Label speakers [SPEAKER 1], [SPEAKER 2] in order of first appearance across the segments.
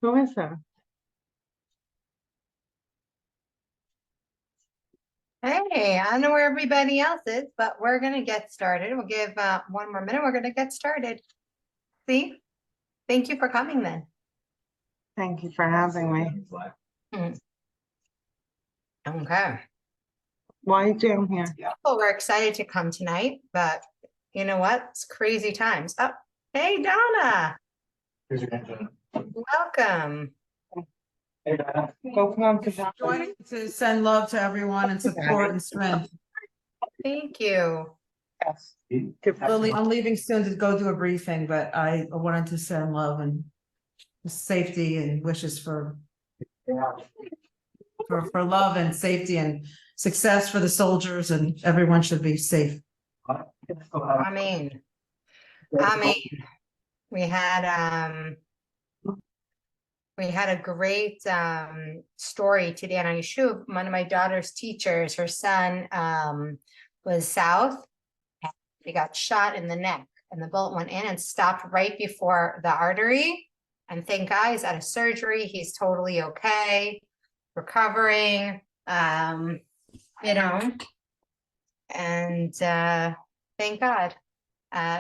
[SPEAKER 1] ¿Cómo está?
[SPEAKER 2] Hey, I don't know where everybody else is, but we're going to get started. We'll give one more minute. We're going to get started. See? Thank you for coming then.
[SPEAKER 1] Thank you for having me.
[SPEAKER 2] Okay.
[SPEAKER 1] Why Jim here?
[SPEAKER 2] Well, we're excited to come tonight, but you know what? It's crazy times. Oh, hey, Donna. Welcome.
[SPEAKER 1] Open up to
[SPEAKER 3] Joining to send love to everyone and support and strength.
[SPEAKER 2] Thank you.
[SPEAKER 1] Yes.
[SPEAKER 3] Lily, I'm leaving soon to go do a briefing, but I wanted to send love and safety and wishes for love and safety and success for the soldiers, and everyone should be safe.
[SPEAKER 2] I mean, we had a great story today on Yishuv. One of my daughter's teachers, her son was south. He got shot in the neck and the bullet went in and stopped right before the artery. And thank God he's out of surgery. He's totally okay, recovering, and thank God.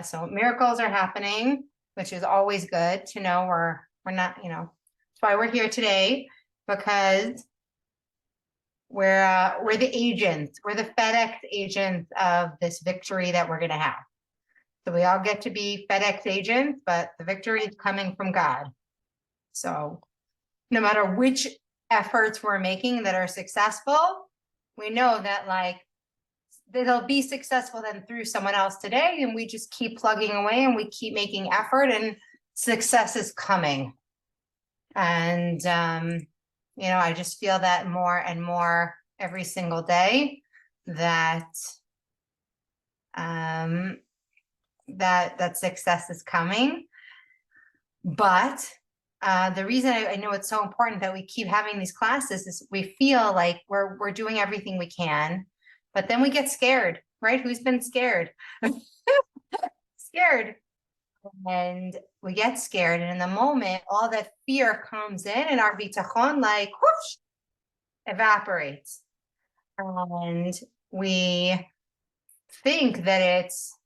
[SPEAKER 2] So miracles are happening, which is always good to know we're not, that's why we're here today, because we're the agents, we're the FedEx agents of this victory that we're going to have. So we all get to be FedEx agents, but the victory is coming from God. So no matter which efforts we're making that are successful, we know that they'll be successful then through someone else today, and we just keep plugging away and we keep making effort, and success is coming. And I just feel that more and more every single day, that that success is coming. But the reason I know it's so important that we keep having these classes is we feel like we're doing everything we can, but then we get scared, right? Who's been scared? Scared. And we get scared, and in the moment, all that fear comes in, and our bitachon whoosh, evaporates. And we think that it's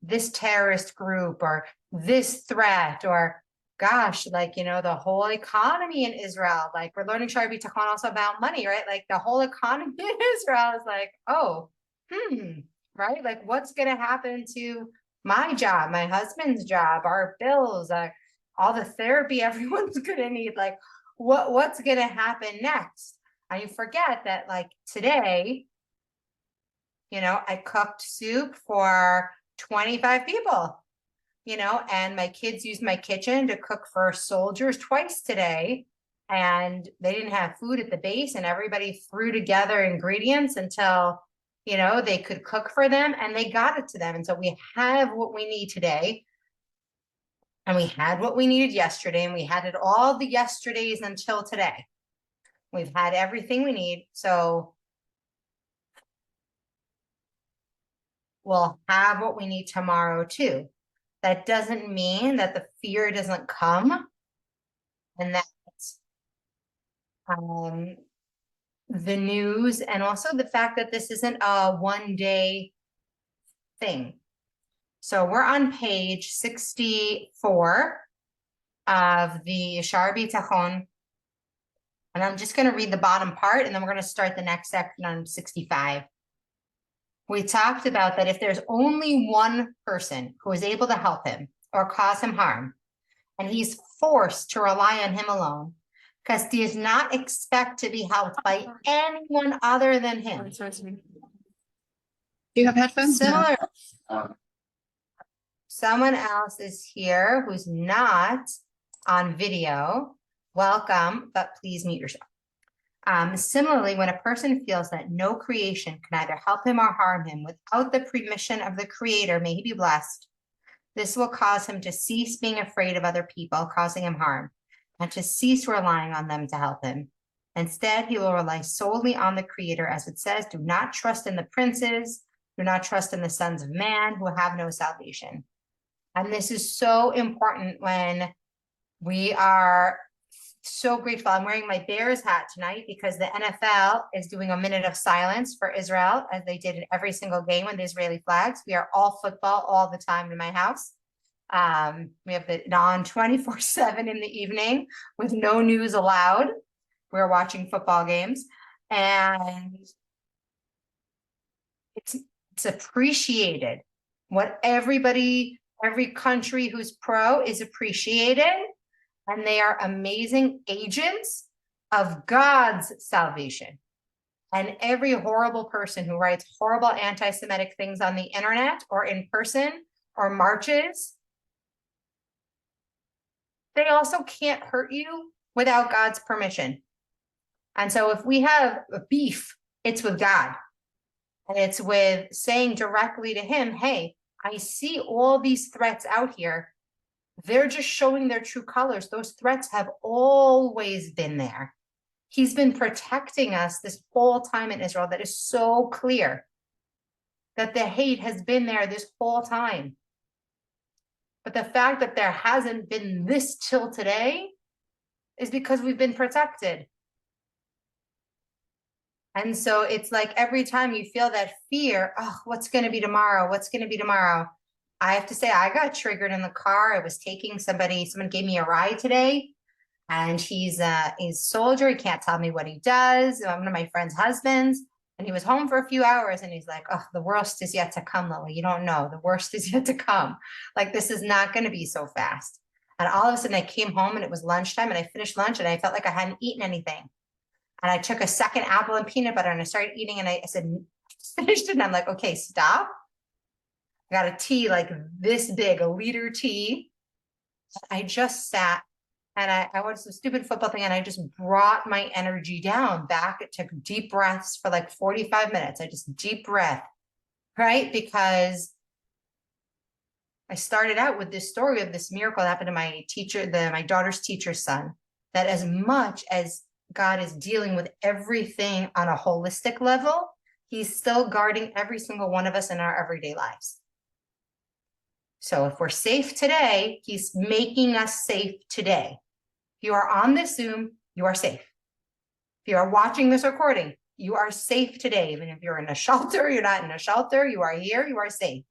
[SPEAKER 2] this terrorist group or this threat, or gosh, the whole economy in Israel. We're learning Shaar Bitachon also about money, right? The whole economy in Israel is right? What's going to happen to my job, my husband's job, our bills, all the therapy everyone's going to need? What's going to happen next? And you forget that today, I cooked soup for 25 people. And my kids used my kitchen to cook for soldiers twice today, and they didn't have food at the base, and everybody threw together ingredients until, they could cook for them, and they got it to them. And so we have what we need today, and we had what we needed yesterday, and we had it all the yesterdays until today. We've had everything we need. So we'll have what we need tomorrow too. That doesn't mean that the fear doesn't come, and that the news, and also the fact that this isn't a one-day thing. So we're on page 64 of the Shaar Bitachon, and I'm just going to read the bottom part, and then we're going to start the next section on 65. We talked about that if there's only one person who is able to help him or cause him harm, and he's forced to rely on him alone, because he does not expect to be helped by anyone other than him.
[SPEAKER 4] Do you have headphones?
[SPEAKER 2] Similar, someone else is here who's not on video. Welcome, but please mute yourself. Similarly, when a person feels that no creation can either help him or harm him without the permission of the Creator, may he be blessed, this will cause him to cease being afraid of other people causing him harm, and to cease relying on them to help him. Instead, he will rely solely on the Creator, as it says, do not trust in the princes, do not trust in the sons of man who have no salvation. And this is so important when we are so grateful. I'm wearing my Bears hat tonight because the NFL is doing a minute of silence for Israel, as they did in every single game with the Israeli flags. We are all football all the time in my house. We have it on 24/7 in the evening with no news allowed. We're watching football games, and it's appreciated. What every country who's pro is appreciated, and they are amazing agents of God's salvation. And every horrible person who writes horrible anti-Semitic things on the internet or in person or marches, they also can't hurt you without God's permission. And so if we have a beef, it's with God. And it's with saying directly to him, hey, I see all these threats out here. They're just showing their true colors. Those threats have always been there. He's been protecting us this whole time in Israel. That is so clear that the hate has been there this whole time. But the fact that there hasn't been this till today is because we've been protected. And so it's like every time you feel that fear, oh, what's going to be tomorrow? What's going to be tomorrow? I have to say, I got triggered in the car. I was taking someone gave me a ride today. And he's a soldier. He can't tell me what he does. One of my friend's husbands. And he was home for a few hours and he's like, oh, the worst is yet to come, Lily. You don't know. The worst is yet to come. Like, this is not going to be so fast. And all of a sudden I came home and it was lunchtime and I finished lunch and I felt like I hadn't eaten anything. And I took a second apple and peanut butter and I started eating and I said, finished it. And I'm like, okay, stop. I got a tea like this big, a liter tea. I just sat. And I watched some stupid football thing and I just brought my energy down back. It took deep breaths for like 45 minutes. I just deep breath, right? Because I started out with this story of this miracle that happened to my teacher, my daughter's teacher's son, that as much as God is dealing with everything on a holistic level, he's still guarding every single one of us in our everyday lives. So if we're safe today, he's making us safe today. If you are on this Zoom, you are safe. If you are watching this recording, you are safe today. Even if you're in a shelter, you're not in a shelter, you are here, you are safe.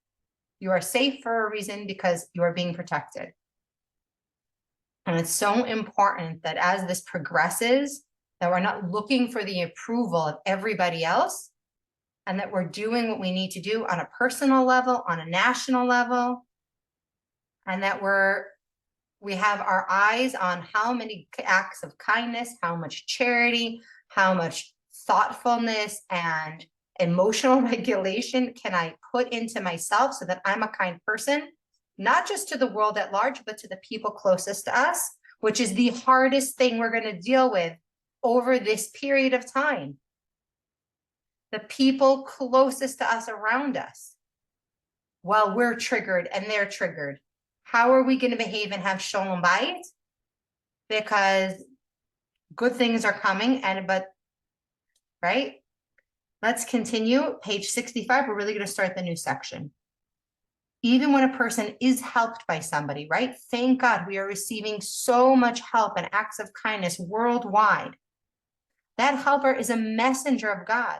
[SPEAKER 2] You are safe for a reason because you are being protected. And it's so important that as this progresses, that we're not looking for the approval of everybody else, and that we're doing what we need to do on a personal level, on a national level, and that we have our eyes on how many acts of kindness, how much charity, how much thoughtfulness and emotional regulation can I put into myself so that I'm a kind person, not just to the world at large, but to the people closest to us, which is the hardest thing we're going to deal with over this period of time. The people closest to us around us, while we're triggered and they're triggered. How are we going to behave and have shalom bayit? Because good things are coming, right? Let's continue. Page 65, we're really going to start the new section. Even when a person is helped by somebody, right? Thank God we are receiving so much help and acts of kindness worldwide. That helper is a messenger of God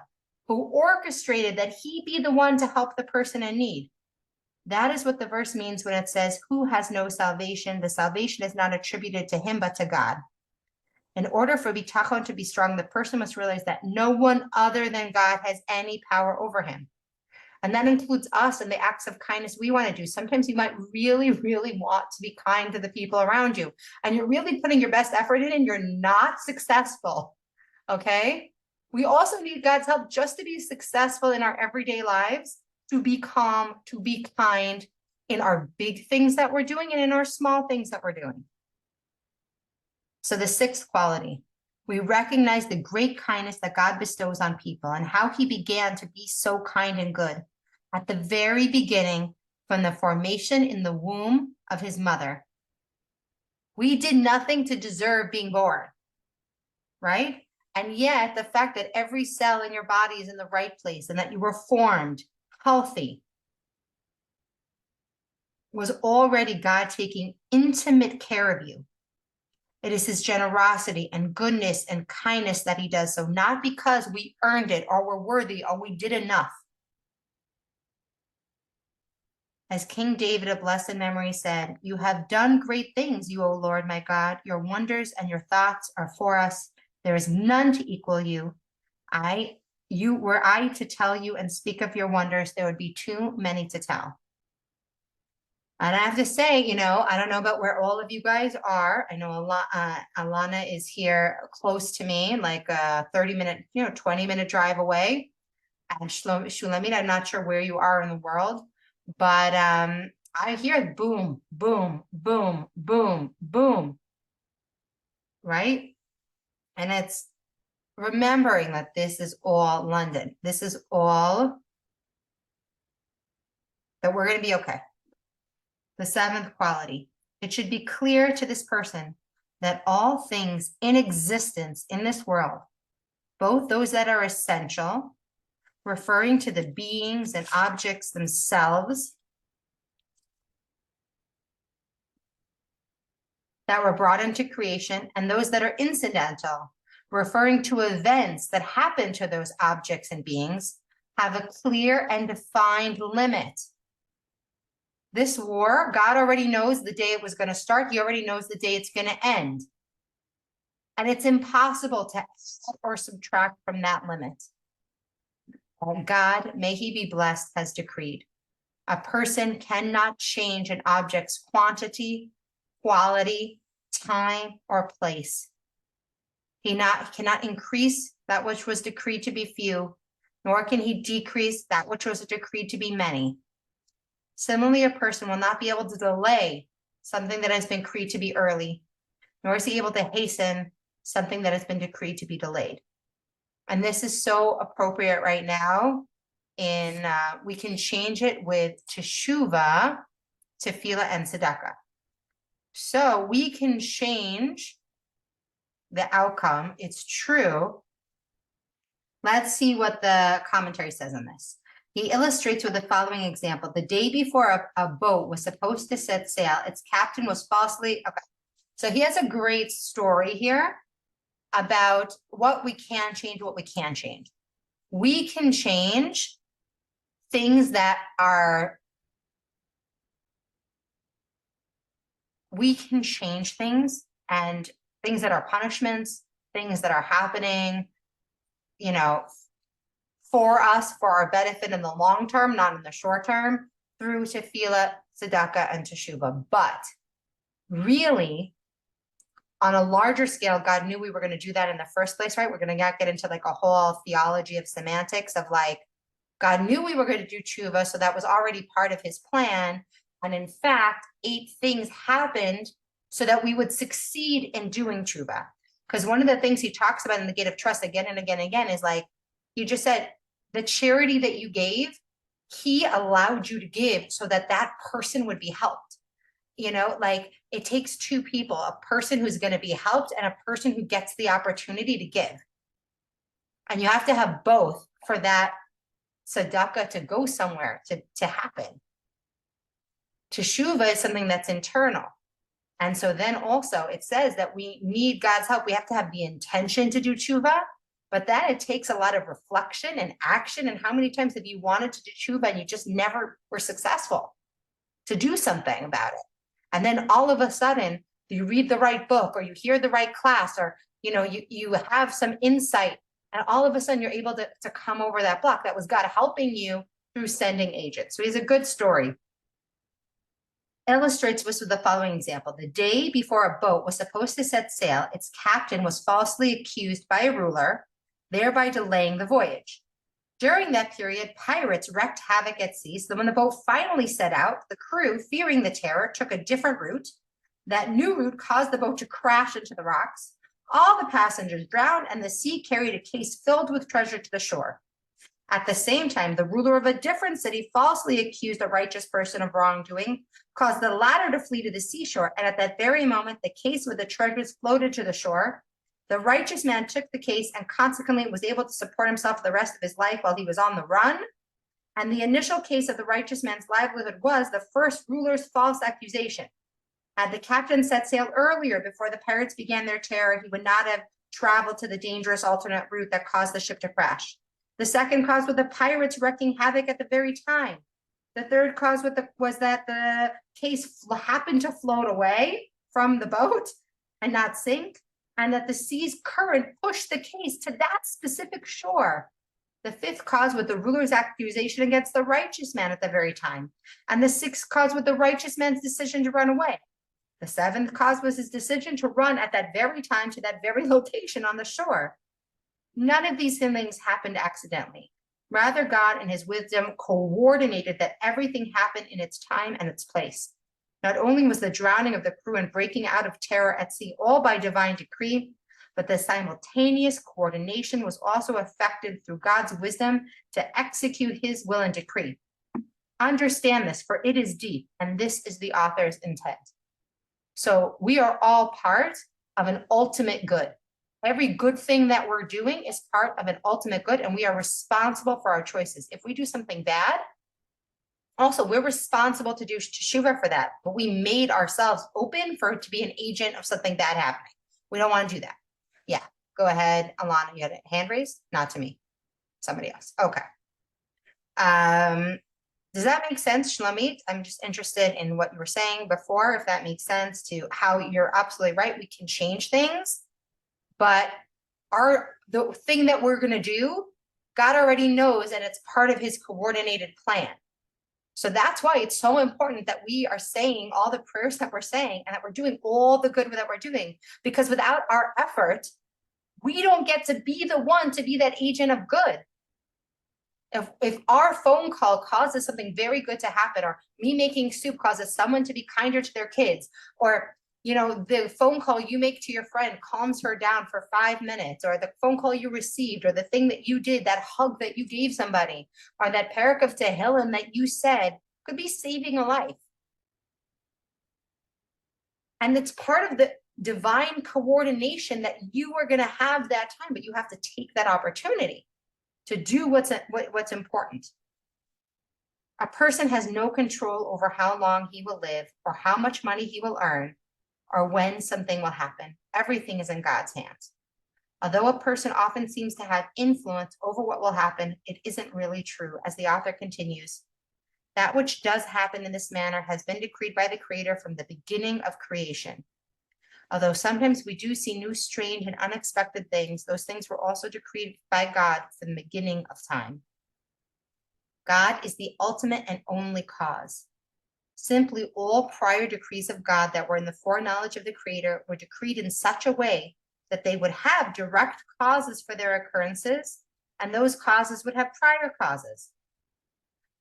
[SPEAKER 2] who orchestrated that he be the one to help the person in need. That is what the verse means when it says, who has no salvation? The salvation is not attributed to him, but to God. In order for bitachon to be strong, the person must realize that no one other than God has any power over him. And that includes us and the acts of kindness we want to do. Sometimes you might really, really want to be kind to the people around you, and you're really putting your best effort in and you're not successful, okay? We also need God's help just to be successful in our everyday lives, to be calm, to be kind in our big things that we're doing and in our small things that we're doing. So the sixth quality, we recognize the great kindness that God bestows on people and how he began to be so kind and good at the very beginning, from the formation in the womb of his mother. We did nothing to deserve being born, right? And yet the fact that every cell in your body is in the right place and that you were formed healthy was already God taking intimate care of you. It is his generosity and goodness and kindness that he does so, not because we earned it or were worthy or we did enough. As King David of blessed memory said, you have done great things, you, O Lord, my God. Your wonders and your thoughts are for us. There is none to equal you. Were I to tell you and speak of your wonders, there would be too many to tell. And I have to say, I don't know about where all of you guys are. I know Alana is here close to me, like a 30-minute, 20-minute drive away. And Shulamit, I'm not sure where you are in the world, but I hear boom, boom, boom, boom, boom, right? And it's remembering that this is all London. This is all that we're going to be okay. The seventh quality. It should be clear to this person that all things in existence in this world, both those that are essential, referring to the beings and objects themselves that were brought into creation, and those that are incidental, referring to events that happen to those objects and beings, have a clear and defined limit. This war, God already knows the day it was going to start. He already knows the day it's going to end. And it's impossible to add or subtract from that limit. God, may he be blessed, has decreed. A person cannot change an object's quantity, quality, time, or place. He cannot increase that which was decreed to be few, nor can he decrease that which was decreed to be many. Similarly, a person will not be able to delay something that has been decreed to be early, nor is he able to hasten something that has been decreed to be delayed. And this is so appropriate right now. We can change it with teshuva, tefillah, and tzedakah. So we can change the outcome. It's true. Let's see what the commentary says on this. He illustrates with the following example. The day before a boat was supposed to set sail, its captain was falsely, okay. So he has a great story here about what we can change, what we can change. We can change things that are, we can change things, and things that are punishments, things that are happening, for us, for our benefit in the long term, not in the short term, through tefillah, tzedakah, and teshuva. But really, on a larger scale, God knew we were going to do that in the first place, right? We're going to get into like a whole theology of semantics of like, God knew we were going to do tshuva, so that was already part of his plan. And in fact, 8 things happened so that we would succeed in doing tshuva. Because one of the things he talks about in the gate of trust again and again and again is like, you just said, the charity that you gave, he allowed you to give so that that person would be helped. Like it takes 2 people, a person who's going to be helped and a person who gets the opportunity to give. And you have to have both for that tzedakah to go somewhere, to happen. Teshuvah is something that's internal. And so then also it says that we need God's help. We have to have the intention to do tshuva, but then it takes a lot of reflection and action. And how many times have you wanted to do tshuva and you just never were successful to do something about it? And then all of a sudden you read the right book, or you hear the right class, or you have some insight, and all of a sudden you're able to come over that block. That was God helping you through sending agents. So he's a good story. Illustrates this with the following example. The day before a boat was supposed to set sail, its captain was falsely accused by a ruler, thereby delaying the voyage. During that period, pirates wreaked havoc at sea. So when the boat finally set out, the crew, fearing the terror, took a different route. That new route caused the boat to crash into the rocks. All the passengers drowned, and the sea carried a case filled with treasure to the shore. At the same time, the ruler of a different city falsely accused a righteous person of wrongdoing, caused the latter to flee to the seashore, and at that very moment, the case with the treasures floated to the shore. The righteous man took the case and consequently was able to support himself for the rest of his life while he was on the run. And the initial case of the righteous man's livelihood was the first ruler's false accusation. Had the captain set sail earlier before the pirates began their terror, he would not have traveled to the dangerous alternate route that caused the ship to crash. The second cause was the pirates wreaking havoc at the very time. The third cause was that the case happened to float away from the boat and not sink, and that the sea's current pushed the case to that specific shore. The fifth cause was the ruler's accusation against the righteous man at the very time. And the sixth cause was the righteous man's decision to run away. The seventh cause was his decision to run at that very time to that very location on the shore. None of these things happened accidentally. Rather, God in his wisdom coordinated that everything happened in its time and its place. Not only was the drowning of the crew and breaking out of terror at sea all by divine decree, but the simultaneous coordination was also effected through God's wisdom to execute his will and decree. Understand this, for it is deep, and this is the author's intent. So we are all part of an ultimate good. Every good thing that we're doing is part of an ultimate good, and we are responsible for our choices. If we do something bad, also we're responsible to do teshuvah for that, but we made ourselves open for it to be an agent of something bad happening. We don't want to do that. Yeah, go ahead, Alana, you had a hand raised? Not to me, somebody else. Okay. Does that make sense, Shlamit? I'm just interested in what you were saying before, if that makes sense to how you're absolutely right. We can change things, but the thing that we're going to do, God already knows that it's part of his coordinated plan. So that's why it's so important that we are saying all the prayers that we're saying and that we're doing all the good that we're doing, because without our effort, we don't get to be the one to be that agent of good. If our phone call causes something very good to happen, or me making soup causes someone to be kinder to their kids, or the phone call you make to your friend calms her down for 5 minutes, or the phone call you received, or the thing that you did, that hug that you gave somebody, or that parak of Tehillim that you said could be saving a life. And it's part of the divine coordination that you are going to have that time, but you have to take that opportunity to do what's important. A person has no control over how long he will live, or how much money he will earn, or when something will happen. Everything is in God's hands. Although a person often seems to have influence over what will happen, it isn't really true. As the author continues, that which does happen in this manner has been decreed by the Creator from the beginning of creation. Although sometimes we do see new, strange, and unexpected things, those things were also decreed by God from the beginning of time. God is the ultimate and only cause. Simply all prior decrees of God that were in the foreknowledge of the Creator were decreed in such a way that they would have direct causes for their occurrences, and those causes would have prior causes.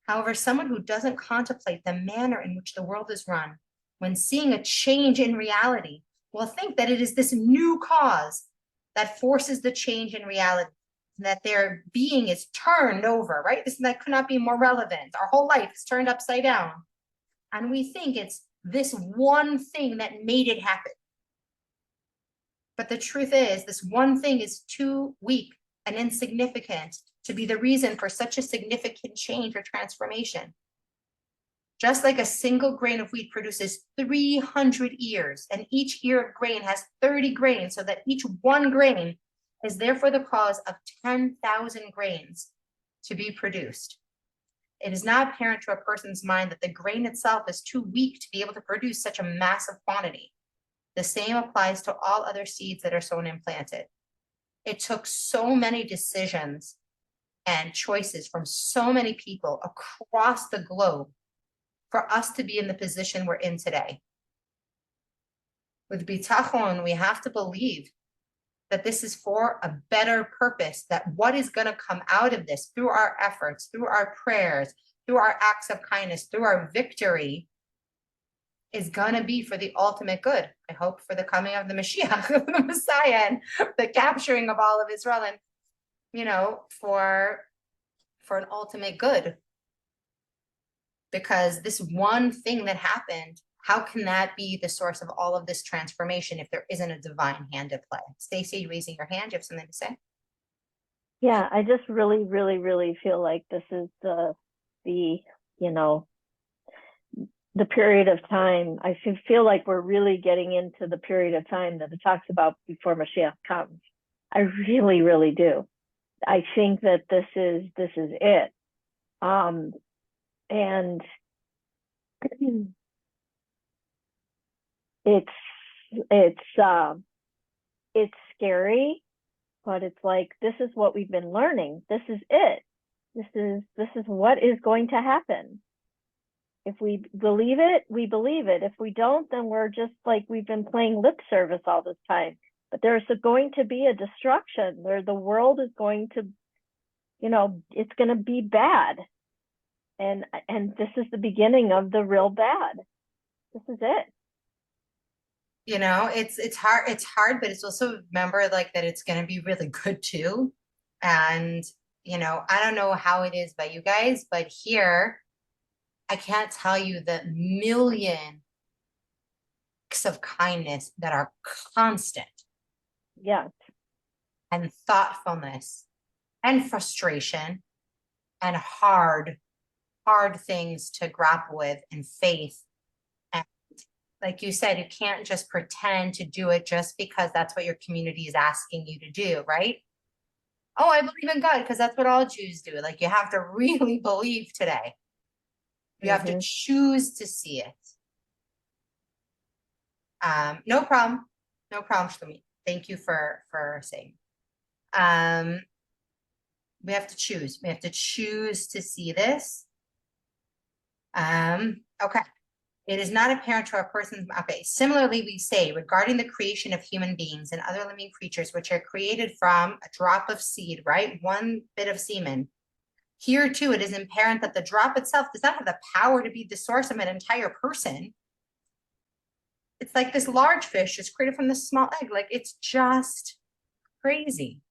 [SPEAKER 2] However, someone who doesn't contemplate the manner in which the world is run, when seeing a change in reality, will think that it is this new cause that forces the change in reality, and that their being is turned over, right? That could not be more relevant. Our whole life is turned upside down. And we think it's this one thing that made it happen. But the truth is, this one thing is too weak and insignificant to be the reason for such a significant change or transformation. Just like a single grain of wheat produces 300 ears, and each ear of grain has 30 grains, so that each one grain is therefore the cause of 10,000 grains to be produced. It is not apparent to a person's mind that the grain itself is too weak to be able to produce such a massive quantity. The same applies to all other seeds that are sown and planted. It took so many decisions and choices from so many people across the globe for us to be in the position we're in today. With bitachon, we have to believe that this is for a better purpose, that what is going to come out of this through our efforts, through our prayers, through our acts of kindness, through our victory, is going to be for the ultimate good. I hope for the coming of the Mashiach, the Messiah, and the capturing of all of Israel, and, for an ultimate good. Because this one thing that happened, how can that be the source of all of this transformation if there isn't a divine hand at play? Stacy, raising your hand, you have something to say?
[SPEAKER 5] Yeah, I just really, really, really feel like this is the period of time. I feel like we're really getting into the period of time that it talks about before Mashiach comes. I really, really do. I think that this is it. And it's scary, but it's like, this is what we've been learning. This is it. This is what is going to happen. If we believe it, we believe it. If we don't, then we're just like, we've been playing lip service all this time. But there's going to be a destruction. The world is going to, it's going to be bad. And this is the beginning of the real bad. This is it.
[SPEAKER 2] It's hard, but it's also, remember, like, that it's going to be really good too. And, I don't know how it is by you guys, but here, I can't tell you the million acts of kindness that are constant.
[SPEAKER 5] Yeah.
[SPEAKER 2] And thoughtfulness and frustration and hard things to grapple with, and faith. And like you said, you can't just pretend to do it just because that's what your community is asking you to do, right? Oh, I believe in God because that's what all Jews do. Like, you have to really believe today. You have to choose to see it. No problem. No problem, Shlomi. Thank you for saying. We have to choose. We have to choose to see this. Okay. It is not apparent to a person. Okay. Similarly, we say regarding the creation of human beings and other living creatures, which are created from a drop of seed, right? One bit of semen. Here too, it is apparent that the drop itself does not have the power to be the source of an entire person. It's like this large fish is created from this small egg. Like, it's just crazy.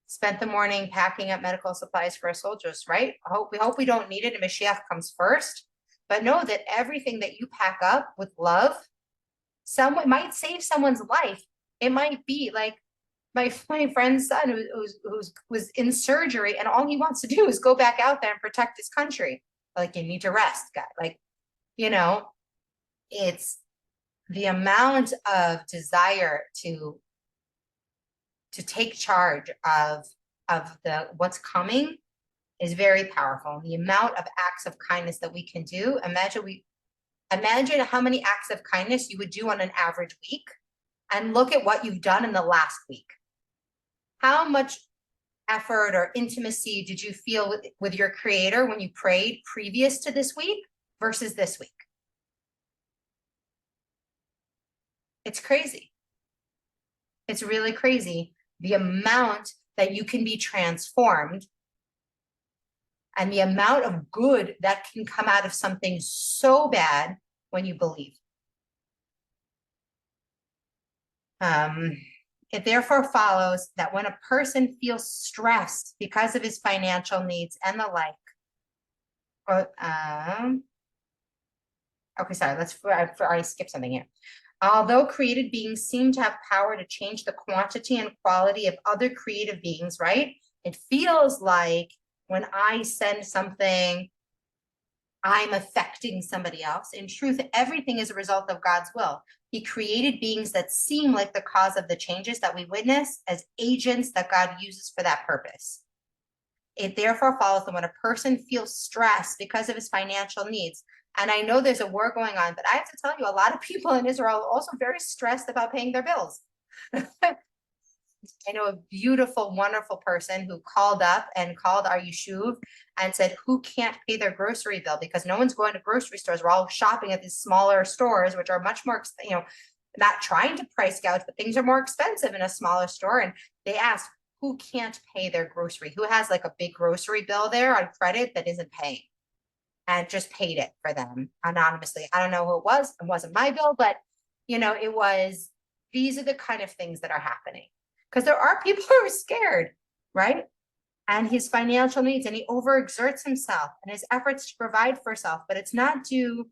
[SPEAKER 2] Spent the morning packing up medical supplies for our soldiers, right? We hope we don't need it and Mashiach comes first. But know that everything that you pack up with love, someone might save someone's life. It might be like my friend's son who was in surgery, and all he wants to do is go back out there and protect his country. Like, you need to rest, guy. Like, it's the amount of desire to take charge of what's coming is very powerful. The amount of acts of kindness that we can do. Imagine how many acts of kindness you would do on an average week, and look at what you've done in the last week. How much effort or intimacy did you feel with your creator when you prayed previous to this week versus this week? It's crazy. It's really crazy. The amount that you can be transformed and the amount of good that can come out of something so bad when you believe. It therefore follows that when a person feels stressed because of his financial needs and the like, okay, sorry, I skipped something here. Although created beings seem to have power to change the quantity and quality of other creative beings, right? It feels like when I send something, I'm affecting somebody else. In truth, everything is a result of God's will. He created beings that seem like the cause of the changes that we witness as agents that God uses for that purpose. It therefore follows that when a person feels stressed because of his financial needs, and I know there's a war going on, but I have to tell you, a lot of people in Israel are also very stressed about paying their bills. I know a beautiful, wonderful person who called up and called our yeshuv and said, who can't pay their grocery bill because no one's going to grocery stores. We're all shopping at these smaller stores, which are much more, not trying to price gouge, but things are more expensive in a smaller store. And they asked, who can't pay their grocery? Who has like a big grocery bill there on credit that isn't paying? And just paid it for them anonymously. I don't know who it was. It wasn't my bill, but it was, these are the kind of things that are happening. Because there are people who are scared, right? And his financial needs, and he overexerts himself and his efforts to provide for himself, but it's due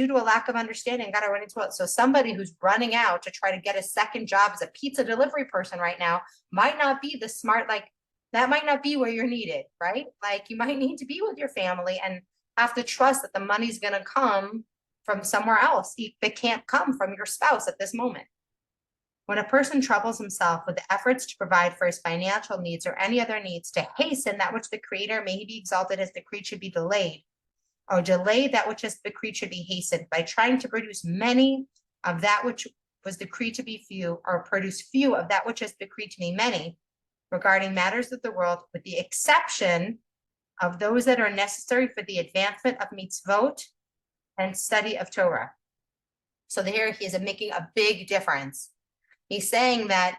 [SPEAKER 2] to a lack of understanding. Got to run into it. So somebody who's running out to try to get a second job as a pizza delivery person right now might not be the smart, like that might not be where you're needed, right? Like you might need to be with your family and have to trust that the money's going to come from somewhere else. It can't come from your spouse at this moment. When a person troubles himself with the efforts to provide for his financial needs or any other needs to hasten that which the Creator may be exalted as decreed should be delayed, or delay that which is decreed should be hastened by trying to produce many of that which was decreed to be few, or produce few of that which is decreed to be many, regarding matters of the world, with the exception of those that are necessary for the advancement of mitzvot and study of Torah. So here he is making a big difference. He's saying that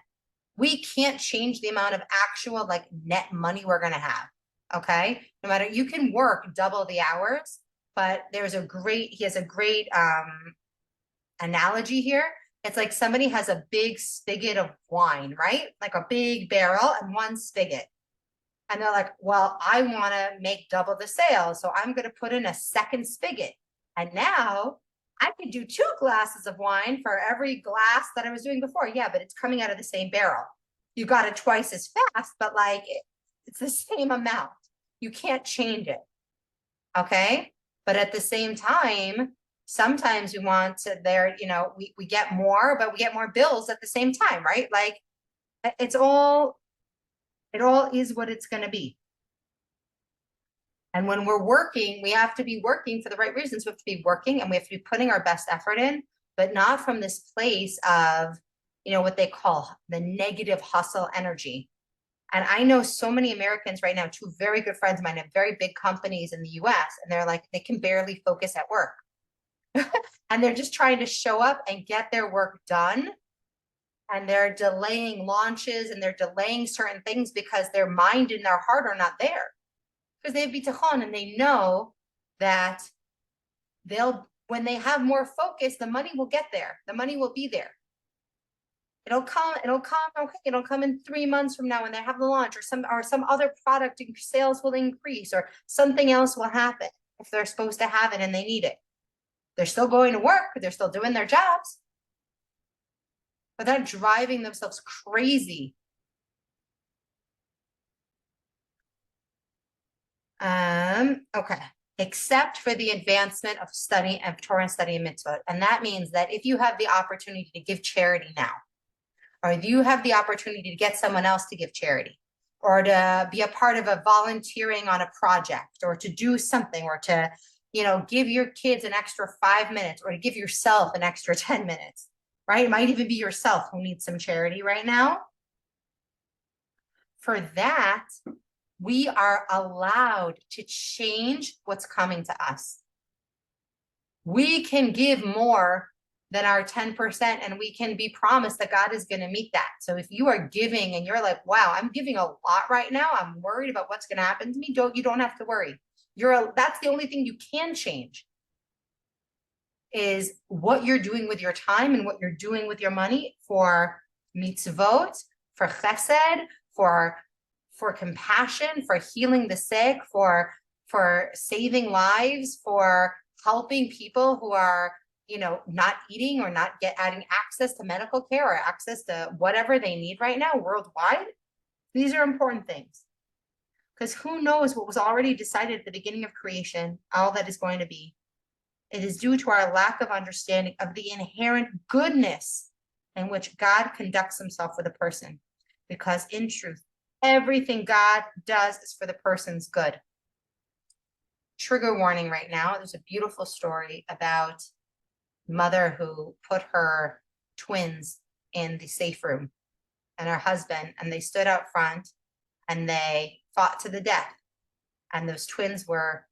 [SPEAKER 2] we can't change the amount of actual like net money we're going to have. Okay. No matter, you can work double the hours, but he has a great analogy here. It's like somebody has a big spigot of wine, right? Like a big barrel and one spigot. And they're like, well, I want to make double the sales, so I'm going to put in a second spigot. And now I could do 2 glasses of wine for every glass that I was doing before. Yeah, but it's coming out of the same barrel. You got it twice as fast, but like it's the same amount. You can't change it. Okay. But at the same time, sometimes we want to we get more, but we get more bills at the same time, right? Like it all is what it's going to be. And when we're working, we have to be working for the right reasons. We have to be working and we have to be putting our best effort in, but not from this place of, what they call the negative hustle energy. And I know so many Americans right now, 2 very good friends of mine have very big companies in the US, and they're like, they can barely focus at work. And they're just trying to show up and get their work done. And they're delaying launches and they're delaying certain things because their mind and their heart are not there. Because they have bitachon and they know that when they have more focus, the money will get there. The money will be there. It'll come, okay, it'll come in 3 months from now when they have the launch, or some other product sales will increase, or something else will happen if they're supposed to have it and they need it. They're still going to work, they're still doing their jobs, but they're driving themselves crazy. Okay. Except for the advancement of study of Torah and study and mitzvot. And that means that if you have the opportunity to give charity now, or if you have the opportunity to get someone else to give charity, or to be a part of a volunteering on a project, or to do something, or to, give your kids an extra 5 minutes, or to give yourself an extra 10 minutes, right? It might even be yourself who needs some charity right now. For that, we are allowed to change what's coming to us. We can give more than our 10%, and we can be promised that God is going to meet that. So if you are giving and you're like, wow, I'm giving a lot right now, I'm worried about what's going to happen to me, you don't have to worry. That's the only thing you can change, is what you're doing with your time and what you're doing with your money for mitzvot, for chesed, for compassion, for healing the sick, for saving lives, for helping people who are, not eating or not adding access to medical care or access to whatever they need right now worldwide. These are important things, because who knows what was already decided at the beginning of creation, all that is going to be. It is due to our lack of understanding of the inherent goodness in which God conducts himself with a person, because in truth, everything God does is for the person's good. Trigger warning right now. There's a beautiful story about mother who put her twins in the safe room and her husband, and they stood out front and they fought to the death. And those twins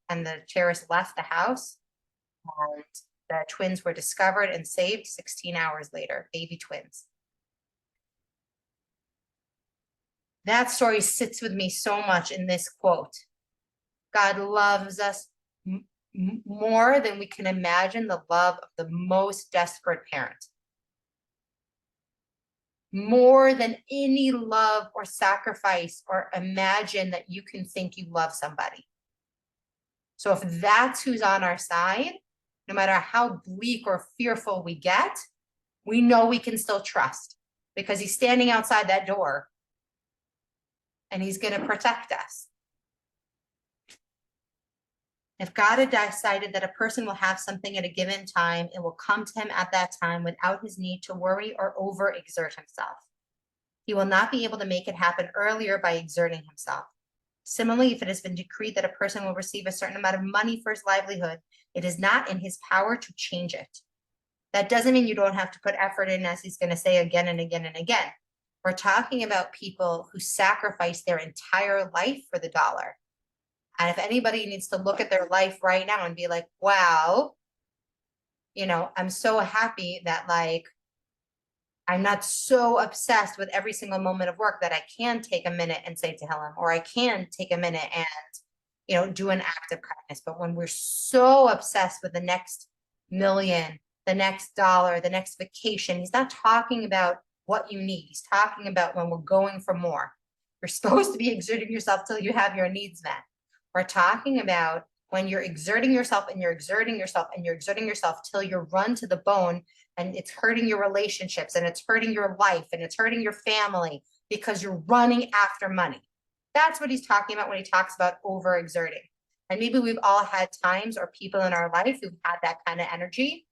[SPEAKER 2] and the terrorists left the house, and the twins were discovered and saved 16 hours later, baby twins. That story sits with me so much in this quote. God loves us more than we can imagine the love of the most desperate parent. More than any love or sacrifice or imagine that you can think you love somebody. So if that's who's on our side, no matter how bleak or fearful we get, we know we can still trust, because he's standing outside that door and he's going to protect us. If God had decided that a person will have something at a given time, it will come to him at that time without his need to worry or overexert himself. He will not be able to make it happen earlier by exerting himself. Similarly, if it has been decreed that a person will receive a certain amount of money for his livelihood, it is not in his power to change it. That doesn't mean you don't have to put effort in, as he's going to say again and again and again. We're talking about people who sacrifice their entire life for the dollar. And if anybody needs to look at their life right now and be like, wow, you know, I'm so happy that like, I'm not so obsessed with every single moment of work that I can take a minute and say to Helen, or I can take a minute and, you know, do an act of kindness. But when we're so obsessed with the next million, the next dollar, the next vacation, he's not talking about what you need. He's talking about when we're going for more. You're supposed to be exerting yourself till you have your needs met. We're talking about when you're exerting yourself and you're exerting yourself and you're exerting yourself till you're run to the bone, and it's hurting your relationships and it's hurting your life and it's hurting your family because you're running after money. That's what he's talking about when he talks about overexerting. And maybe we've all had times or people in our life who've had that kind of energy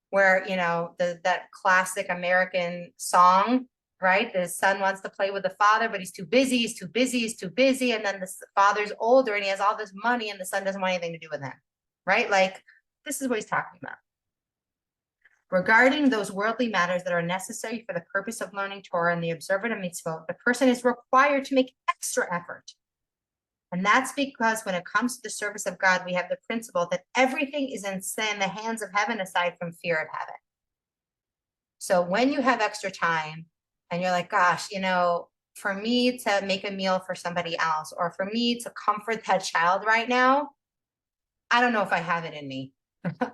[SPEAKER 2] where, you know, that classic American song, right? The son wants to play with the father, but he's too busy, he's too busy, he's too busy. And then the father's older and he has all this money and the son doesn't want anything to do with him, right? Like, this is what he's talking about. Regarding those worldly matters that are necessary for the purpose of learning Torah and the observance of mitzvot, the person is required to make extra effort. And that's because when it comes to the service of God, we have the principle that everything is in the hands of heaven aside from fear of heaven. So when you have extra time and you're like, gosh, you know, for me to make a meal for somebody else, or for me to comfort that child right now, I don't know if I have it in me.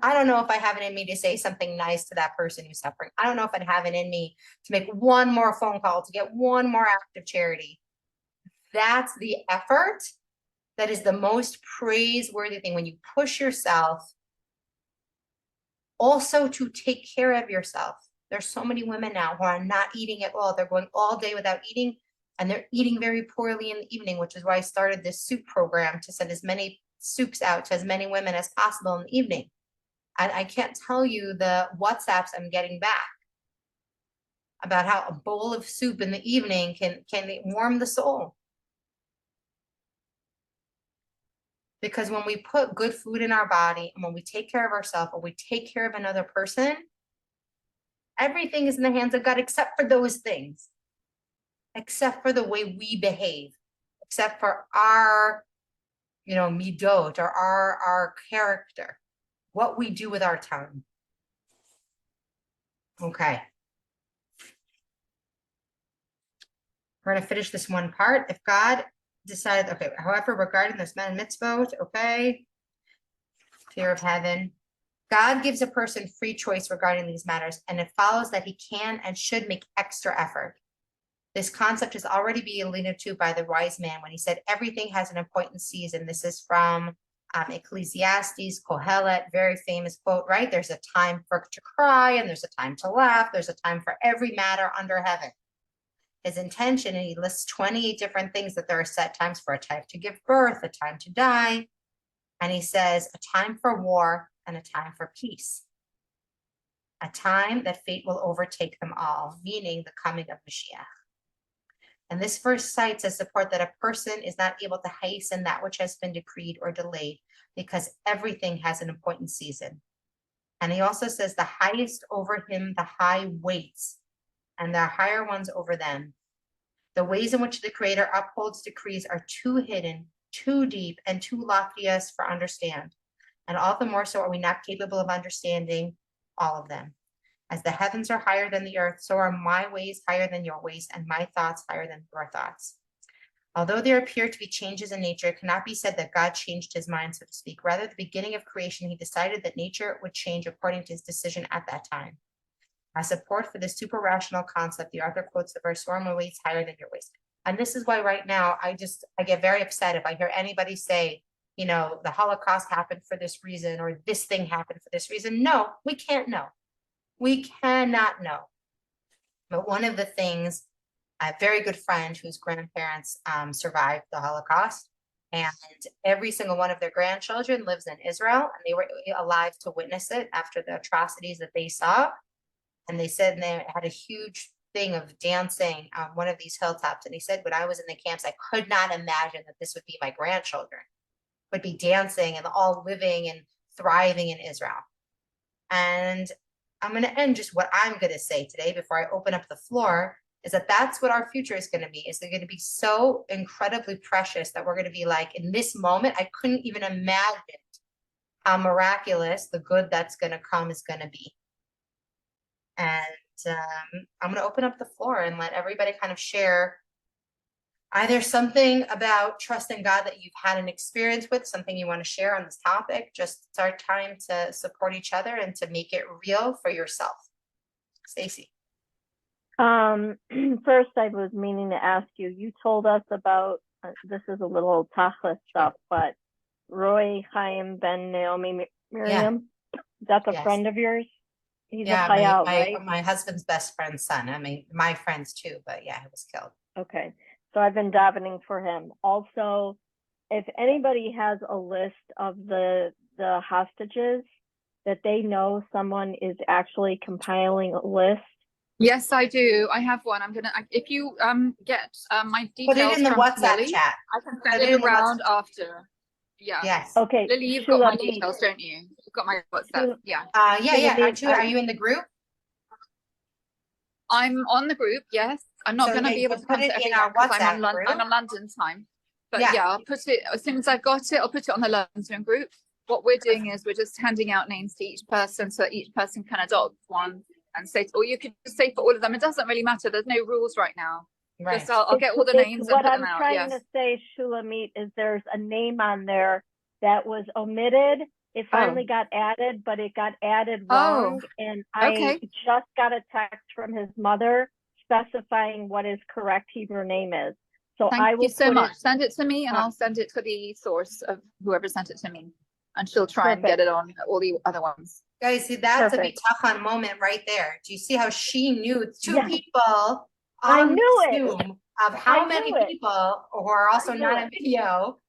[SPEAKER 2] I don't know if I have it in me to say something nice to that person who's suffering. I don't know if I'd have it in me to make one more phone call, to get one more act of charity. That's the effort that is the most praiseworthy thing, when you push yourself also to take care of yourself. There's so many women now who are not eating at all. They're going all day without eating, and they're eating very poorly in the evening, which is why I started this soup program to send as many soups out to as many women as possible in the evening. And I can't tell you the WhatsApps I'm getting back about how a bowl of soup in the evening can warm the soul. Because when we put good food in our body and when we take care of ourselves or we take care of another person, everything is in the hands of God except for those things, except for the way we behave, except for our, you know, midot, or our character, what we do with our tongue. Okay. We're going to finish this one part. If God decided, okay, however, regarding this man mitzvot, okay, fear of heaven, God gives a person free choice regarding these matters, and it follows that he can and should make extra effort. This concept is already being alluded to by the wise man when he said everything has an important season. This is from Ecclesiastes, Kohelet, very famous quote, right? There's a time to cry and there's a time to laugh. There's a time for every matter under heaven. His intention, and he lists 28 different things that there are set times for: a time to give birth, a time to die. And he says a time for war and a time for peace. A time that fate will overtake them all, meaning the coming of Mashiach. And this verse cites as support that a person is not able to hasten that which has been decreed or delayed, because everything has an important season. And he also says the highest over him, the high waits, and the higher ones over them. The ways in which the Creator upholds decrees are too hidden, too deep, and too loftiest for understand. And all the more so are we not capable of understanding all of them. As the heavens are higher than the earth, so are my ways higher than your ways, and my thoughts higher than your thoughts. Although there appear to be changes in nature, it cannot be said that God changed his mind, so to speak. Rather, at the beginning of creation, he decided that nature would change according to his decision at that time. As support for this super rational concept, the author quotes the verse, "So are my ways higher than your ways." And this is why right now I get very upset if I hear anybody say, you know, the Holocaust happened for this reason, or this thing happened for this reason. No, we can't know. We cannot know. But one of the things, a very good friend whose grandparents survived the Holocaust, and every single one of their grandchildren lives in Israel, and they were alive to witness it after the atrocities that they saw. And they said they had a huge thing of dancing on one of these hilltops. And he said, when I was in the camps, I could not imagine that this would be my grandchildren, would be dancing and all living and thriving in Israel. And I'm going to end just what I'm going to say today before I open up the floor, is that that's what our future is going to be. Is they're going to be so incredibly precious that we're going to be like, in this moment, I couldn't even imagine how miraculous the good that's going to come is going to be. And I'm going to open up the floor and let everybody kind of share either something about trusting God that you've had an experience with, something you want to share on this topic. Just it's our time to support each other and to make it real for yourself. Stacy.
[SPEAKER 5] First, I was meaning to ask you, you told us about, this is a little tachlis stuff, but Roy Chaim Ben Naomi Miriam, that's a
[SPEAKER 2] Yes.
[SPEAKER 5] friend of yours? He's
[SPEAKER 2] Yeah,
[SPEAKER 5] a Chayal, right?
[SPEAKER 2] my husband's best friend's son. I mean, my friends too, but yeah, he was killed.
[SPEAKER 5] Okay, so I've been davening for him. Also, if anybody has a list of the hostages that they know someone is actually compiling a list.
[SPEAKER 4] Yes, I do. I have one. I'm gonna, if you get my details
[SPEAKER 2] Put it in the
[SPEAKER 4] from
[SPEAKER 2] WhatsApp
[SPEAKER 4] Lily,
[SPEAKER 2] chat.
[SPEAKER 4] I can
[SPEAKER 2] Put
[SPEAKER 4] send
[SPEAKER 2] it
[SPEAKER 4] it
[SPEAKER 2] in the
[SPEAKER 4] around
[SPEAKER 2] WhatsApp.
[SPEAKER 4] after. Yeah.
[SPEAKER 2] Yes.
[SPEAKER 5] Okay,
[SPEAKER 4] Lily, you've got my
[SPEAKER 5] Shulamit.
[SPEAKER 4] details, don't you? You've got my WhatsApp.
[SPEAKER 5] Shul-
[SPEAKER 4] Yeah.
[SPEAKER 2] Yeah.
[SPEAKER 5] Shulamit,
[SPEAKER 2] Are you in the group?
[SPEAKER 4] I'm on the group, yes. I'm not
[SPEAKER 2] So,
[SPEAKER 4] going to
[SPEAKER 2] yeah,
[SPEAKER 4] be
[SPEAKER 2] you
[SPEAKER 4] able
[SPEAKER 2] can
[SPEAKER 4] to
[SPEAKER 2] put
[SPEAKER 4] come
[SPEAKER 2] it
[SPEAKER 4] to
[SPEAKER 2] in
[SPEAKER 4] everyone
[SPEAKER 2] our
[SPEAKER 4] because I'm
[SPEAKER 2] WhatsApp
[SPEAKER 4] on
[SPEAKER 2] group.
[SPEAKER 4] I'm on London time. But
[SPEAKER 2] Yeah.
[SPEAKER 4] yeah, I'll put it as soon as I've got it. I'll put it on the London group. What we're doing is we're just handing out names to each person, so each person can adopt one and say, or you can just say for all of them. It doesn't really matter. There's no rules right now.
[SPEAKER 2] Right.
[SPEAKER 4] Just I'll get all the
[SPEAKER 5] It's
[SPEAKER 4] names and
[SPEAKER 5] what
[SPEAKER 4] put
[SPEAKER 5] I'm
[SPEAKER 4] them out.
[SPEAKER 5] trying
[SPEAKER 4] Yes.
[SPEAKER 5] to say, Shulamit, is there's a name on there that was omitted. It finally got added, but it got added wrong. And
[SPEAKER 4] okay.
[SPEAKER 5] I just got a text from his mother specifying what his correct Hebrew name is. So I
[SPEAKER 4] Thank
[SPEAKER 5] will
[SPEAKER 4] you so
[SPEAKER 5] put
[SPEAKER 4] much.
[SPEAKER 5] it.
[SPEAKER 4] Send it to me and
[SPEAKER 5] uh,
[SPEAKER 4] I'll send it to the source of whoever sent it to me. And she'll try and
[SPEAKER 5] Perfect.
[SPEAKER 4] get it on all the other ones.
[SPEAKER 2] Guys, see, that's
[SPEAKER 5] Perfect.
[SPEAKER 2] a bitachon moment right there. Do you see how she knew two
[SPEAKER 5] Yes.
[SPEAKER 2] people
[SPEAKER 5] I
[SPEAKER 2] on
[SPEAKER 5] knew
[SPEAKER 2] the
[SPEAKER 5] it.
[SPEAKER 2] Zoom of how
[SPEAKER 5] I
[SPEAKER 2] many
[SPEAKER 5] knew it.
[SPEAKER 2] people who are also
[SPEAKER 5] I knew
[SPEAKER 2] not on
[SPEAKER 5] it.
[SPEAKER 2] video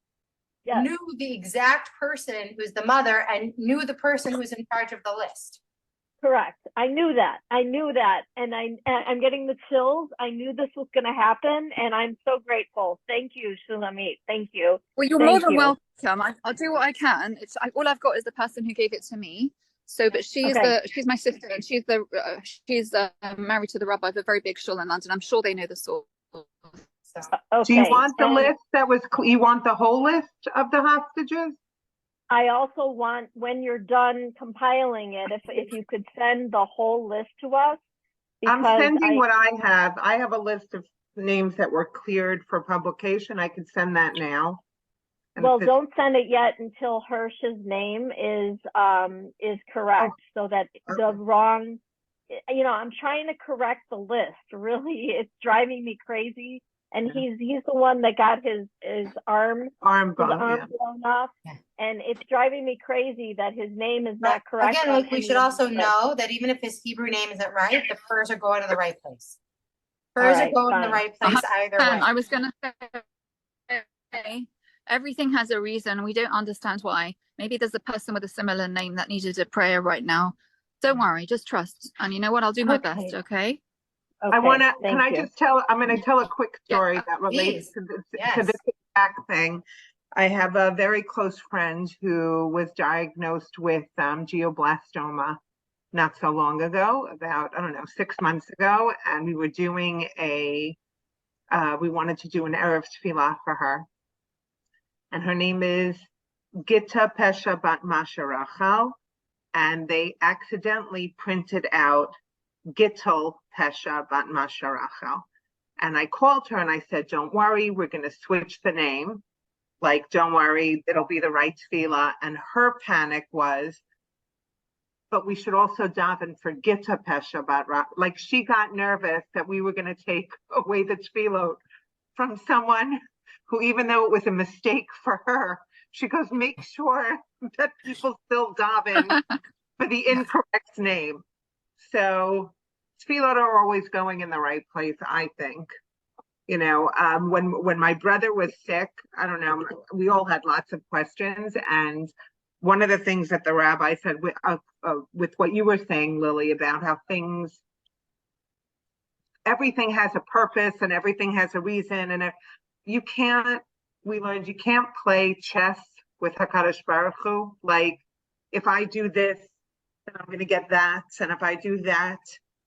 [SPEAKER 5] Yes.
[SPEAKER 2] knew the exact person who's the mother and knew the person who's in charge of the list.
[SPEAKER 5] Correct. I knew that. And I'm getting the chills. I knew this was going to happen. And I'm so grateful. Thank you, Shulamit. Thank you.
[SPEAKER 4] Well, you're
[SPEAKER 5] Thank
[SPEAKER 4] more than
[SPEAKER 5] you.
[SPEAKER 4] welcome. I'll do what I can. All I've got is the person who gave it to me. So, but she's my sister, and she's married to the rabbi of a very big shul in London. I'm sure they know the source.
[SPEAKER 2] So
[SPEAKER 5] Okay.
[SPEAKER 1] Do you want the
[SPEAKER 5] and
[SPEAKER 1] list that was, you want the whole list of the hostages?
[SPEAKER 5] I also want, when you're done compiling it, if you could send the whole list to us.
[SPEAKER 1] I'm sending what I have. I have a list of names that were cleared for publication. I could send that now. And
[SPEAKER 5] Well,
[SPEAKER 1] if it's-
[SPEAKER 5] don't send it yet until Hirsch's name is correct, so that the wrong, I'm trying to correct the list. Really, it's driving me crazy. And he's the one that got his arm blown off, and it's driving me crazy that his name is not correct.
[SPEAKER 2] Again, like we should also know that even if his Hebrew name isn't right, the prayers are going to the right place. Prayers are going to the right place either way.
[SPEAKER 4] I was going to say, everything has a reason. We don't understand why. Maybe there's a person with a similar name that needed a prayer right now. Don't worry, just trust. And you know what? I'll do my best, okay?
[SPEAKER 1] I want to, can I just I'm going to tell a quick story that relates to this exact thing. I have a very close friend who was diagnosed with glioblastoma not so long ago, about, 6 months ago. And we were doing we wanted to do an Erev Tefillah for her. And her name is Gita Pesha Bat Masha Rachel. And they accidentally printed out Gittel Pesha Bat Masha Rachel. And I called her and I said, don't worry, we're going to switch the name. Like, don't worry, it'll be the right tefillah. And her panic was, but we should also daven for Gita Pesha Bat Rachel. Like, she got nervous that we were going to take away the tefillot from someone who, even though it was a mistake for her, she goes, make sure that people still daven for the incorrect name. So tefillot are always going in the right place, I think. When my brother was sick, I don't know, we all had lots of questions. And one of the things that the rabbi said with what you were saying, Lily, about how everything has a purpose and everything has a reason. And we learned you can't play chess with HaKadosh Baruch Hu. Like, if I do this, then I'm going to get that. And if I do that,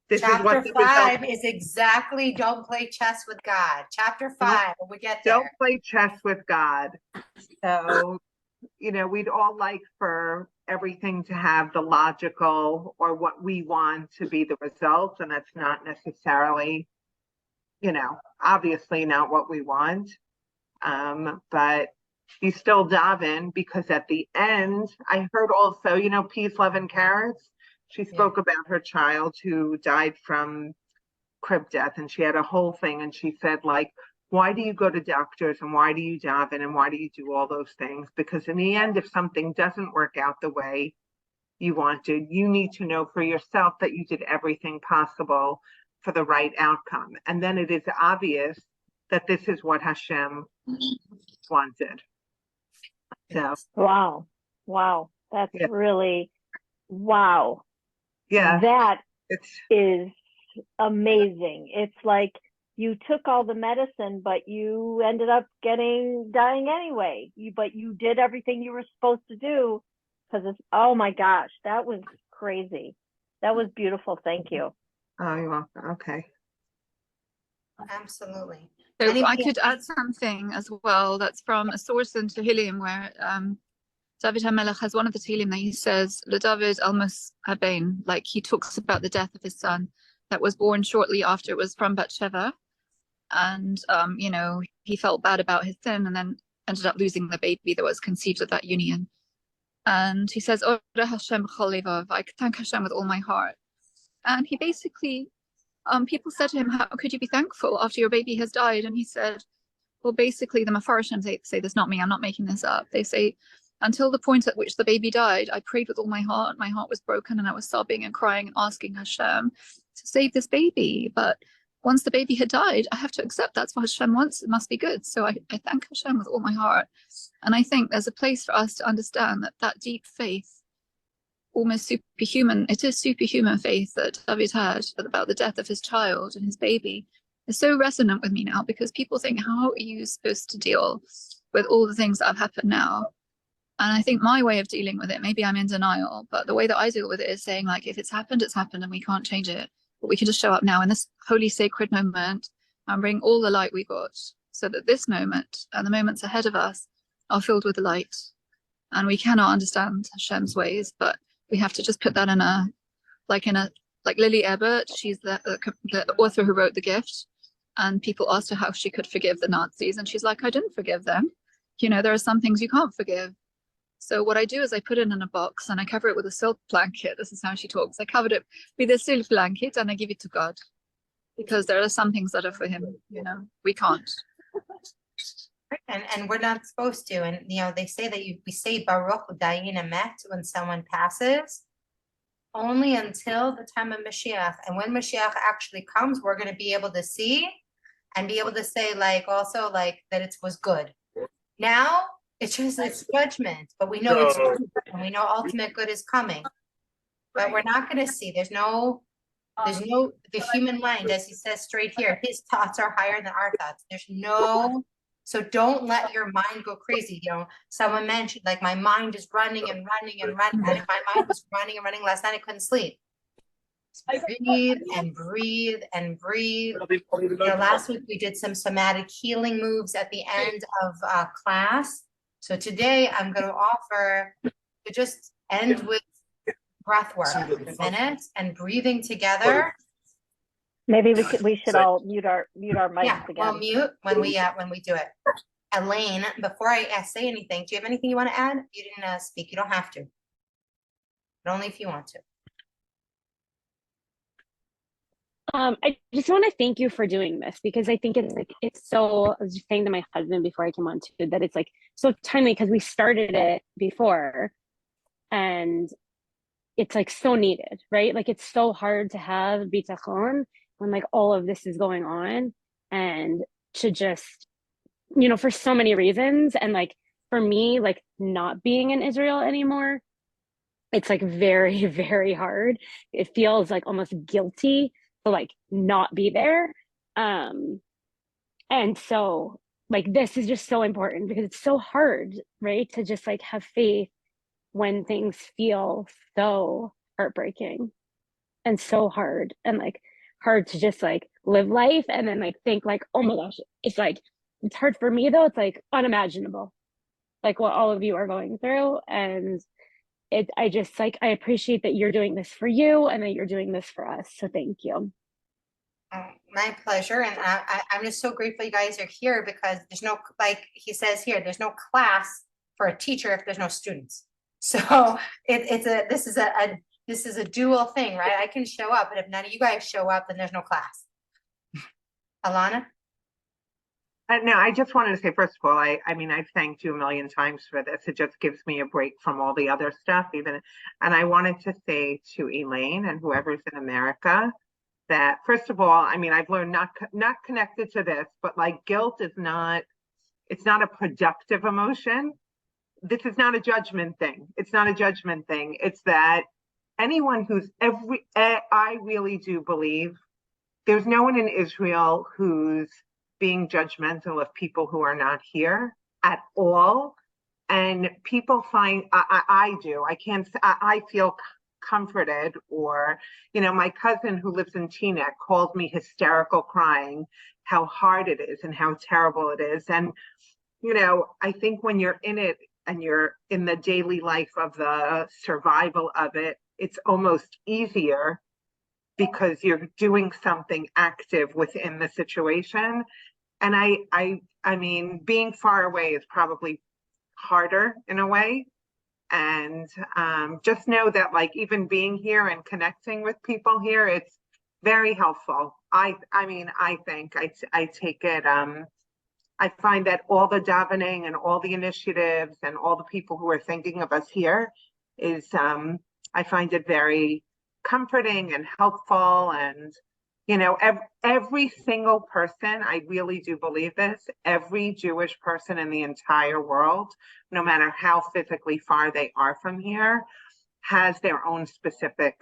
[SPEAKER 1] this is
[SPEAKER 2] Chapter
[SPEAKER 1] what the
[SPEAKER 2] 5 is exactly don't play chess with God. Chapter 5, when we get there.
[SPEAKER 1] Don't play chess with God. So, you know, we'd all like for everything to have the logical or what we want to be the result. And that's not necessarily, you know, obviously not what we want. But you still daven, because at the end, I heard also, you know, peace, love, and carrots. She spoke about her child who died from crib death, and she had a whole thing, and she said, like, why do you go to doctors, and why do you daven, and why do you do all those things? Because in the end, if something doesn't work out the way you wanted, you need to know for yourself that you did everything possible for the right outcome. And then it is obvious that this is what Hashem wanted. So
[SPEAKER 5] wow, that's really wow.
[SPEAKER 1] Yeah,
[SPEAKER 5] that is amazing. It's like you took all the medicine, but you ended up dying anyway. But you did everything you were supposed to do, because it's, oh my gosh, that was crazy. That was beautiful. Thank you.
[SPEAKER 1] Oh, you're welcome. Okay.
[SPEAKER 2] Absolutely.
[SPEAKER 4] So I could add something as well. That's from a source in Tehillim, where David HaMelech has one of the Tehillim that he says, LeDavid Almas Habein, like he talks about the death of his son that was born shortly after. It was from Bathsheba, and you know, he felt bad about his sin, and then ended up losing the baby that was conceived at that union. And he says, Ora Hashem b'chol levav, I thank Hashem with all my heart. And he basically, people said to him, how could you be thankful after your baby has died? And he said, well, basically the Mefarshim say this, not me, I'm not making this up. They say, until the point at which the baby died, I prayed with all my heart. My heart was broken, and I was sobbing and crying and asking Hashem to save this baby. But once the baby had died, I have to accept that's what Hashem wants. It must be good. So I thank Hashem with all my heart. And I think there's a place for us to understand that deep faith, almost superhuman, it is superhuman faith that David had about the death of his child and his baby, is so resonant with me now, because people think, how are you supposed to deal with all the things that have happened now? And I think my way of dealing with it, maybe I'm in denial, but the way that I deal with it is saying, like, if it's happened and we can't change it. But we can just show up now in this holy, sacred moment and bring all the light we got, so that this moment and the moments ahead of us are filled with light. And we cannot understand Hashem's ways, but we have to just put that like Lily Ebert, she's the author who wrote The Gift. And people asked her how she could forgive the Nazis. And she's like, I didn't forgive them. You know, there are some things you can't forgive. So what I do is I put it in a box and I cover it with a silk blanket. This is how she talks. I covered it with a silk blanket and I give it to God, because there are some things that are for him, you know, we can't.
[SPEAKER 2] And we're not supposed to. And, you know, they say that we say Baruch Dayin Emet when someone passes, only until the time of Mashiach. And when Mashiach actually comes, we're going to be able to see and be able to say, like, also, like, that it was good. Now, it's judgment, but we know it's good, and we know ultimate good is coming. But we're not going to see. There's no, the human mind, as he says straight here, his thoughts are higher than our thoughts. There's no, so don't let your mind go crazy. You know, someone mentioned, like, my mind is running and running and running. And if my mind was running and running last night, I couldn't sleep. Breathe and breathe and breathe. You know, last week we did some somatic healing moves at the end of class. So today I'm going to offer to just end with breath work, a minute, and breathing together.
[SPEAKER 5] Maybe we should all mute our mics again.
[SPEAKER 2] We'll mute when we do it. Elaine, before I say anything, do you have anything you want to add? You didn't speak. You don't have to, but only if you want to.
[SPEAKER 6] I just want to thank you for doing this, because I think it's so, I was just saying to my husband before I came on too, that it's like so timely, because we started it before and it's like so needed, right? Like, it's so hard to have bitachon when like all of this is going on, and to just, you know, for so many reasons. And like, for me, like, not being in Israel anymore, it's like very, very hard. It feels like almost guilty to like not be there. And so like, this is just so important, because it's so hard, right? To just like have faith when things feel so heartbreaking and so hard, and like hard to just like live life and then like think like, oh my gosh, it's like, it's hard for me though. It's like unimaginable, like what all of you are going through. And I just like, I appreciate that you're doing this for you and that you're doing this for us. So thank you.
[SPEAKER 2] My pleasure. And I'm just so grateful you guys are here, because there's no, like he says here, there's no class for a teacher if there's no students. So this is a dual thing, right? I can show up, but if none of you guys show up, then there's no class. Alana?
[SPEAKER 1] No, I just wanted to say, first of all, I mean, I've thanked you a million times for this. It just gives me a break from all the other stuff, even. And I wanted to say to Elaine and whoever's in America that, first of all, I mean, I've learned not connected to this, but like guilt is not, it's not a productive emotion. This is not a judgment thing. It's not a judgment thing. It's that anyone who's I really do believe there's no one in Israel who's being judgmental of people who are not here at all. And people find, I do, I feel comforted. Or, you know, my cousin who lives in Teaneck called me hysterical crying, how hard it is and how terrible it is. And, you know, I think when you're in it and you're in the daily life of the survival of it, it's almost easier because you're doing something active within the situation. And I mean, being far away is probably harder in a way. And just know that, like, even being here and connecting with people here, it's very helpful. I mean, I think I take it. I find that all the davening and all the initiatives and all the people who are thinking of us here is, I find it very comforting and helpful. And, you know, every single person, I really do believe this, every Jewish person in the entire world, no matter how physically far they are from here, has their own specific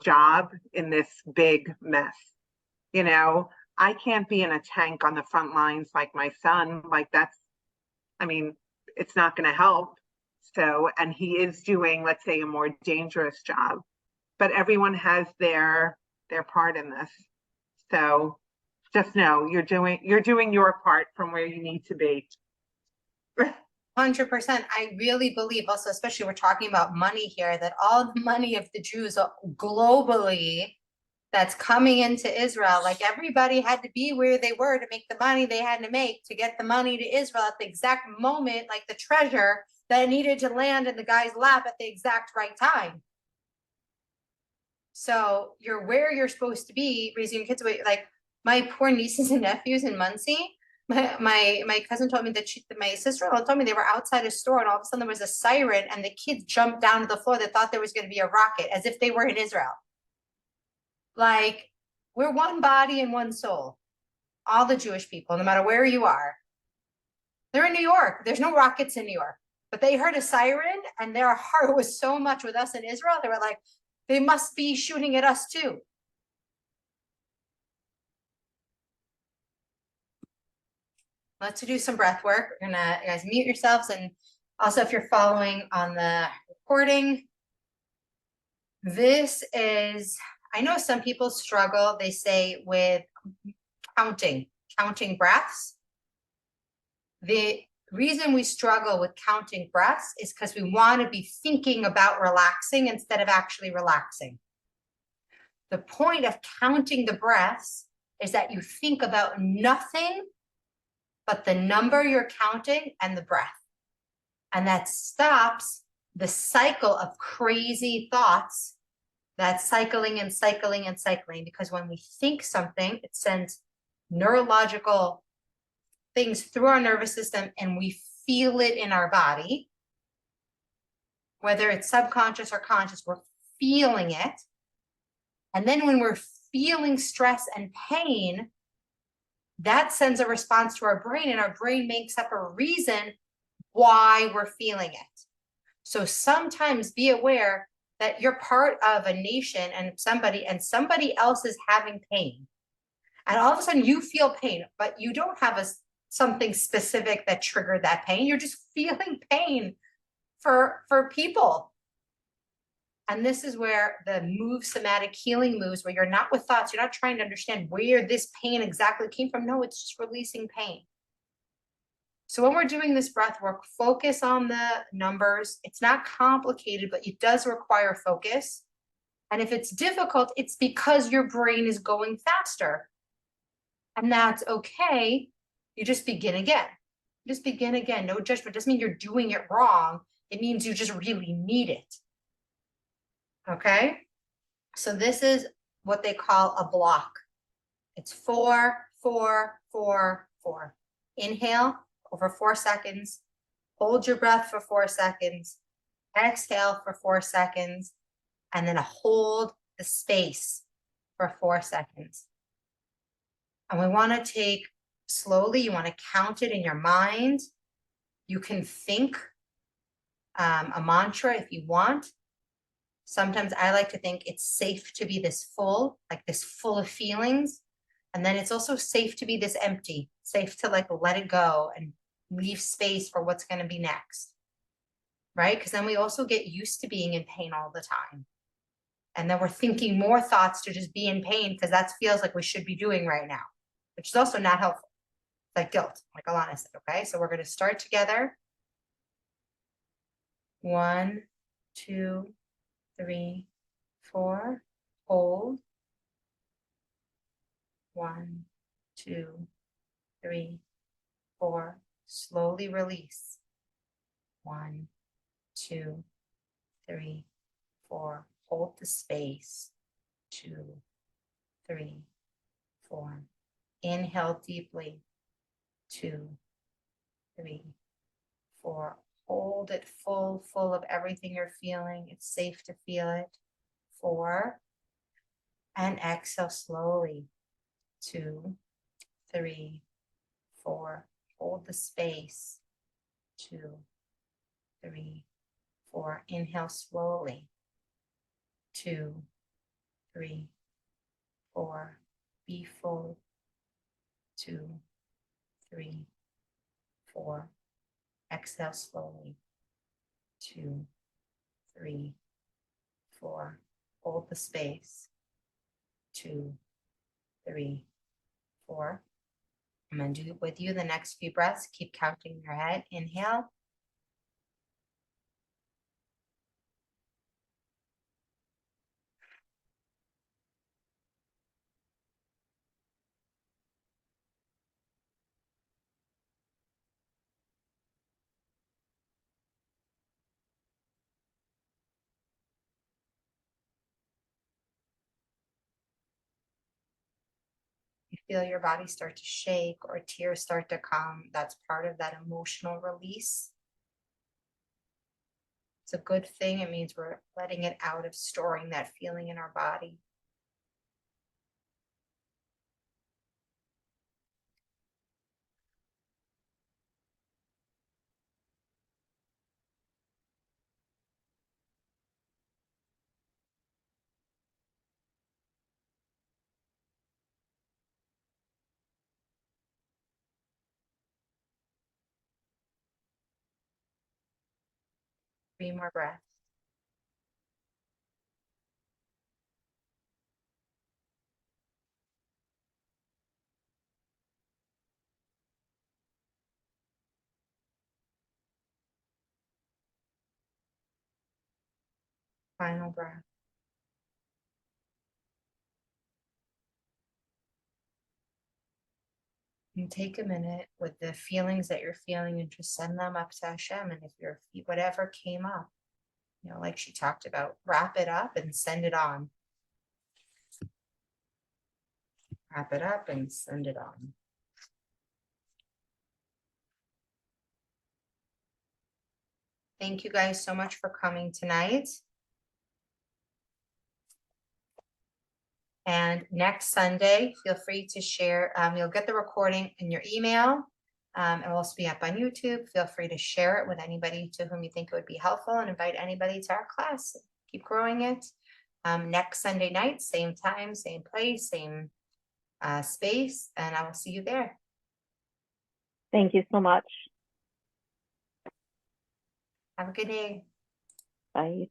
[SPEAKER 1] job in this big mess. You know, I can't be in a tank on the front lines like my son. Like, that's, I mean, it's not going to help. So, and he is doing, let's say, a more dangerous job, but everyone has their part in this. So just know you're doing your part from where you need to be.
[SPEAKER 2] 100%. I really believe also, especially we're talking about money here, that all the money of the Jews globally that's coming into Israel, like everybody had to be where they were to make the money they had to make to get the money to Israel at the exact moment, like the treasure that needed to land in the guy's lap at the exact right time. So you're where you're supposed to be raising your kids away. Like my poor nieces and nephews in Muncie, my cousin told me that my sister-in-law told me they were outside a store and all of a sudden there was a siren and the kids jumped down to the floor. They thought there was going to be a rocket, as if they were in Israel. Like, we're one body and one soul, all the Jewish people, no matter where you are. They're in New York. There's no rockets in New York, but they heard a siren and their heart was so much with us in Israel. They were like, they must be shooting at us too. Let's do some breath work. We're gonna, you guys, mute yourselves. And also, if you're following on the recording, this is, I know some people struggle, they say, with counting breaths. The reason we struggle with counting breaths is because we want to be thinking about relaxing instead of actually relaxing. The point of counting the breaths is that you think about nothing but the number you're counting and the breath. And that stops the cycle of crazy thoughts that's cycling and cycling and cycling, because when we think something, it sends neurological things through our nervous system and we feel it in our body. Whether it's subconscious or conscious, we're feeling it. And then when we're feeling stress and pain, that sends a response to our brain, and our brain makes up a reason why we're feeling it. So sometimes be aware that you're part of a nation and somebody else is having pain. And all of a sudden you feel pain, but you don't have something specific that triggered that pain. You're just feeling pain for people. And this is where the somatic healing moves, where you're not with thoughts. You're not trying to understand where this pain exactly came from. No, it's just releasing pain. So when we're doing this breath work, focus on the numbers. It's not complicated, but it does require focus. And if it's difficult, it's because your brain is going faster. And that's okay. You just begin again. Just begin again. No judgment. Doesn't mean you're doing it wrong. It means you just really need it. Okay? So this is what they call a block. It's 4, 4, 4, 4. Inhale over 4 seconds. Hold your breath for 4 seconds. Exhale for 4 seconds. And then hold the space for 4 seconds. And we want to take slowly, you want to count it in your mind. You can think a mantra if you want. Sometimes I like to think it's safe to be this full, like this full of feelings. And then it's also safe to be this empty, safe to like let it go and leave space for what's going to be next. Right? Because then we also get used to being in pain all the time. And then we're thinking more thoughts to just be in pain because that feels like we should be doing right now, which is also not helpful. It's like guilt, like Alana said. Okay, so we're going to start together. 1, 2, 3, 4. Hold. 1, 2, 3, 4. Slowly release. 1, 2, 3, 4. Hold the space. 2, 3, 4. Inhale deeply. 2, 3, 4. Hold it full of everything you're feeling. It's safe to feel it. 4. And exhale slowly. 2, 3, 4. Hold the space. 2, 3, 4. Inhale slowly. 2, 3, 4. Be full. 2, 3, 4. Exhale slowly. 2, 3, 4. Hold the space. 2, 3, 4. I'm going to do it with you the next few breaths. Keep counting in your head. Inhale. You feel your body start to shake or tears start to come. That's part of that emotional release. It's a good thing. It means we're letting it out of storing that feeling in our body. Three more breaths. Final breath. And take a minute with the feelings that you're feeling and just send them up to Hashem. And if you're whatever came up, you know, like she talked about, wrap it up and send it on. Wrap it up and send it on. Thank you guys so much for coming tonight. And next Sunday, feel free to share. You'll get the recording in your email. It will also be up on YouTube. Feel free to share it with anybody to whom you think it would be helpful and invite anybody to our class. Keep growing it. Next Sunday night, same time, same place, same space, and I will see you there.
[SPEAKER 5] Thank you so much.
[SPEAKER 2] Have a good day.
[SPEAKER 5] Bye.